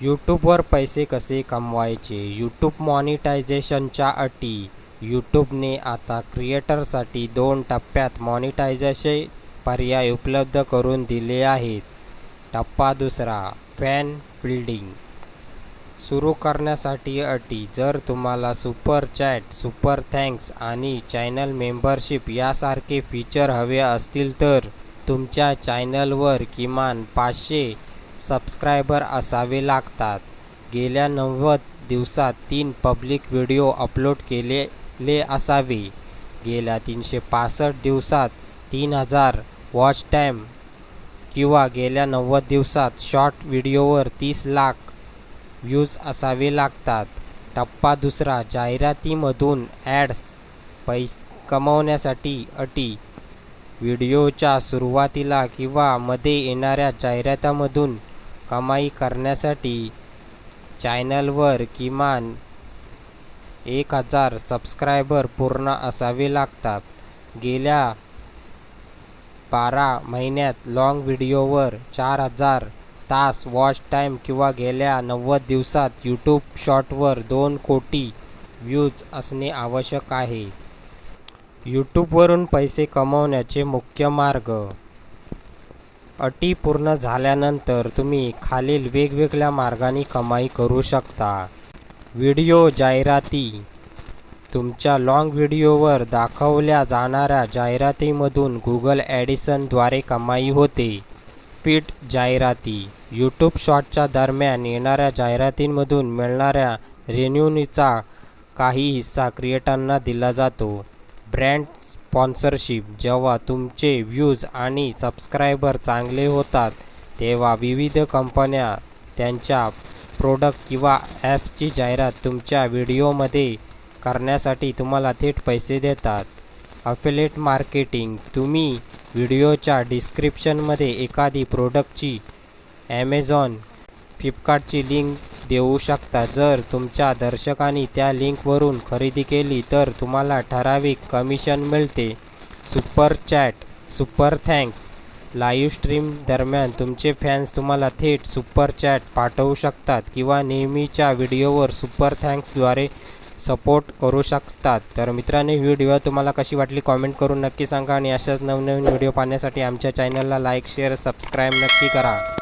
यूट्यूबवर पैसे कसे कमवायचे? यूट्यूब मॉनिटायझेशनच्या अटी. यूट्यूबने आता क्रिएटरसाठी 2 टप्प्यात मॉनिटायझेशन पर्याय उपलब्ध करून दिले आहेत. टप्पा दुसरा, फॅन बिल्डिंग. सुरू करण्यासाठी अटी. जर तुम्हाला सुपर चॅट, सुपर थँक्स आणि चॅनल मेंबरशिप यासारखे फीचर हवे असतील तर तुमच्या चॅनलवर किमान 500 सबस्क्रायबर असावे लागतात. गेल्या 90 दिवसात 3 पब्लिक व्हिडिओ अपलोड केलेले असावे. गेल्या 365 दिवसात 3000 वॉच टाईम किंवा गेल्या 90 दिवसात शॉर्ट व्हिडिओवर 30 लाख व्ह्यूज असावे लागतात. टप्पा दुसरा, जाहिरातीमधून ॲड्स. कमवण्यासाठी अटी. व्हिडिओच्या सुरुवातीला किंवा मध्ये येणाऱ्या जाहिरातीमधून कमाई करण्यासाठी चॅनलवर किमान 1000 सबस्क्रायबर पूर्ण असावे लागतात. गेल्या 12 महिन्यात लाँग व्हिडिओवर 4000 तास वॉच टाईम किंवा गेल्या 90 दिवसात यूट्यूब शॉर्टवर 2 कोटी व्ह्यूज असणे आवश्यक आहे. यूट्यूबवरून पैसे कमवण्याचे मुख्य मार्ग. अटी पूर्ण झाल्यानंतर तुम्ही खालील वेगवेगळ्या मार्गांनी कमाई करू शकता. व्हिडिओ जाहिराती. तुमच्या लाँग व्हिडिओवर दाखवल्या जाणाऱ्या जाहिरातीमधून गुगल ॲडिसनद्वारे कमाई होते. फीड जाहिराती. यूट्यूब शॉर्टच्या दरम्यान येणाऱ्या जाहिरातींमधून मिळणाऱ्या रेव्हेन्यूचा काही हिस्सा क्रिएटरना दिला जातो. Brand sponsorship. जेव्हा तुमचे व्ह्यूज आणि सबस्क्रायबर चांगले होतात तेव्हा विविध कंपन्या त्यांच्या प्रोडक्ट किंवा ॲप्सची जाहिरात तुमच्या व्हिडिओमध्ये करण्यासाठी तुम्हाला थेट पैसे देतात. Affiliate marketing. तुम्ही व्हिडिओच्या डिस्क्रिप्शनमध्ये एखादी प्रोडक्टची ॲमेझॉन, फ्लिपकार्टची लिंक देऊ शकता. जर तुमच्या दर्शकांनी त्या लिंकवरून खरेदी केली तर तुम्हाला ठराविक कमिशन मिळते. Super chat, super thanks. Live stream दरम्यान तुमचे फॅन्स तुम्हाला थेट सुपर चॅट पाठवू शकतात किंवा नेहमीच्या व्हिडिओवर सुपर थँक्सद्वारे सपोर्ट करू शकतात. तर मित्रांनो, ही व्हिडिओ तुम्हाला कशी वाटली कॉमेंट करून नक्की सांगा आणि अशाच नवनवीन व्हिडिओ पाहण्यासाठी आमच्या चॅनलला लाईक, शेअर, सबस्क्राईब नक्की करा.